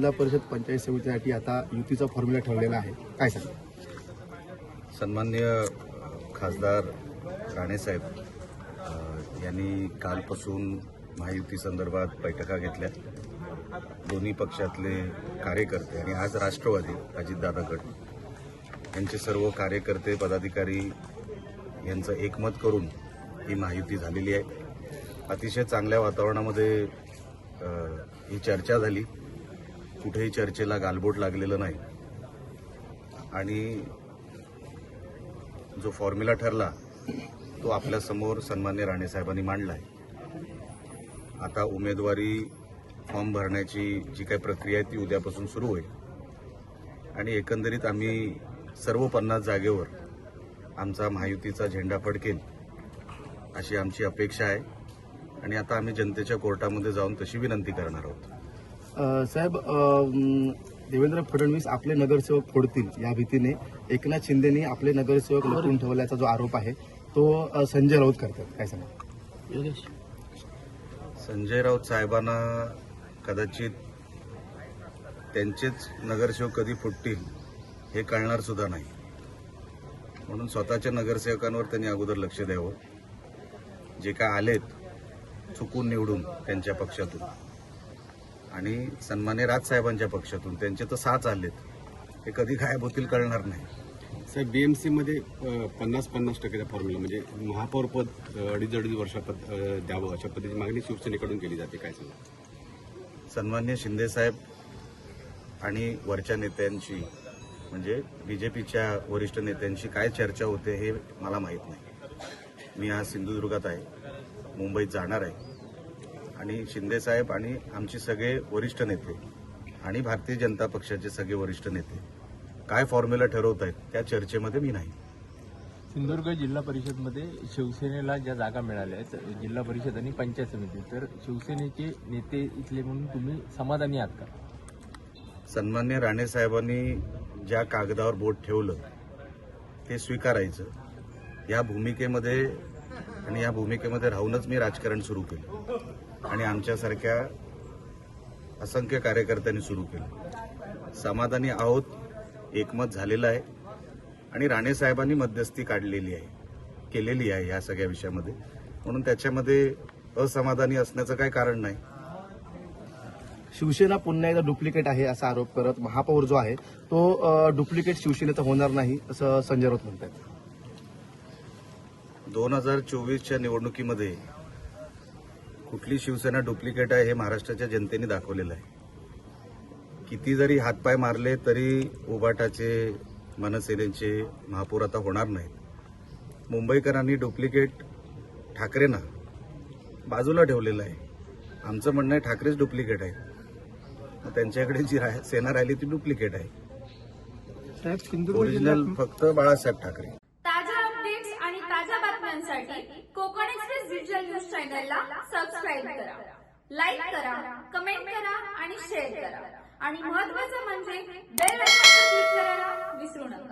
जिल्हा परिषद पंचायत समितीसाठी आता युतीचा फॉर्म्युला ठरलेला आहे, काय सांगा? सन्माननीय खासदार राणेसाहेब यांनी कालपासून महायुती संदर्भात बैठका घेतल्या. दोन्ही पक्षातले कार्यकर्ते आणि आज राष्ट्रवादी अजितदादा गट यांचे सर्व कार्यकर्ते पदाधिकारी यांचं एकमत करून ही महायुती झालेली आहे. अतिशय चांगल्या वातावरणामध्ये ही चर्चा झाली. कुठेही चर्चेला गालबोट लागलेलं नाही आणि जो फॉर्म्युला ठरला तो आपल्यासमोर सन्मान्य राणेसाहेबांनी मांडला आहे. आता उमेदवारी फॉर्म भरण्याची जी काही प्रक्रिया आहे ती उद्यापासून सुरू होईल आणि एकंदरीत आम्ही सर्व 50 जागेवर आमचा महायुतीचा झेंडा फडकेल अशी आमची अपेक्षा आहे आणि आता आम्ही जनतेच्या कोर्टामध्ये जाऊन तशी विनंती करणार आहोत. साहेब, देवेंद्र फडणवीस आपले नगरसेवक फोडतील या भीतीने एकनाथ शिंदेनी आपले नगरसेवक लपवून ठेवल्याचा जो आरोप आहे तो संजय राऊत करतात, काय सांगा? संजय राऊत साहेबांना कदाचित त्यांचेच नगरसेवक कधी फुटतील हे कळणार सुद्धा नाही, म्हणून स्वतःच्या नगरसेवकांवर त्यांनी अगोदर लक्ष द्यावं. जे काय आलेत चुकून निवडून त्यांच्या पक्षातून आणि सन्मान्य राजसाहेबांच्या पक्षातून त्यांचे तर 6 आलेत, ते कधी गायब होतील कळणार नाही. साहेब, बीएमसी मध्ये 50-50% फॉर्म्युला म्हणजे महापौर पद 2.5 वर्षापद द्यावं अशा पद्धतीची मागणी शिवसेनेकडून केली जाते, काय सांगा? सन्मान्य शिंदेसाहेब आणि वरच्या नेत्यांची म्हणजे बीजेपीच्या वरिष्ठ नेत्यांची काय चर्चा होते हे मला माहीत नाही. मी आज सिंधुदुर्गात आहे, मुंबईत जाणार आहे आणि शिंदेसाहेब आणि आमचे सगळे वरिष्ठ नेते आणि भारतीय जनता पक्षाचे सगळे वरिष्ठ नेते काय फॉर्म्युला ठरवत आहेत त्या चर्चेमध्ये मी नाही. सिंधुदुर्ग जिल्हा परिषदमध्ये शिवसेनेला ज्या जागा मिळाल्या आहेत जिल्हा परिषद आणि पंचायत समिती, तर शिवसेनेचे नेते इथले म्हणून तुम्ही समाधानी आहात का? सन्मान्य राणेसाहेबांनी ज्या कागदावर बोट ठेवलं ते स्वीकारायचं. या भूमिकेमध्ये आणि या भूमिकेमध्ये राहूनच मी राजकारण सुरू केलं आणि आमच्यासारख्या असंख्य कार्यकर्त्यांनी सुरू केलं. समाधानी आहोत, एकमत झालेलं आहे आणि राणेसाहेबांनी मध्यस्थी केलेली आहे या सगळ्या विषयामध्ये, म्हणून त्याच्यामध्ये असमाधानी असण्याचं काही कारण नाही. शिवसेना पुन्हा एकदा डुप्लिकेट आहे असा आरोप करत महापौर जो आहे तो डुप्लिकेट शिवसेनेचा होणार नाही असं संजय राऊत म्हणतात. 2024च्या निवडणुकीमध्ये कुठली शिवसेना डुप्लिकेट आहे हे महाराष्ट्राच्या जनतेने दाखवलेलं आहे. किती जरी हातपाय मारले तरी उबाटाचे मनसेनेचे महापौर आता होणार नाहीत. मुंबईकरांनी डुप्लिकेट ठाकरेंना बाजूला ठेवलेलं आहे. आमचं म्हणणं आहे ठाकरेच डुप्लिकेट आहे, मग त्यांच्याकडे जी सेना राहिली ती डुप्लिकेट आहे. ओरिजिनल फक्त बाळासाहेब ठाकरे. ताज्या अपडेट्स आणि ताज्या बातम्यांसाठी कोकण एक्सप्रेस डिजिटल न्यूज चॅनलला सबस्क्राईब करा, लाईक करा, कमेंट करा आणि शेअर करा आणि महत्त्वाचं म्हणजे बेल आयकॉनवर क्लिक करायला विसरू नका.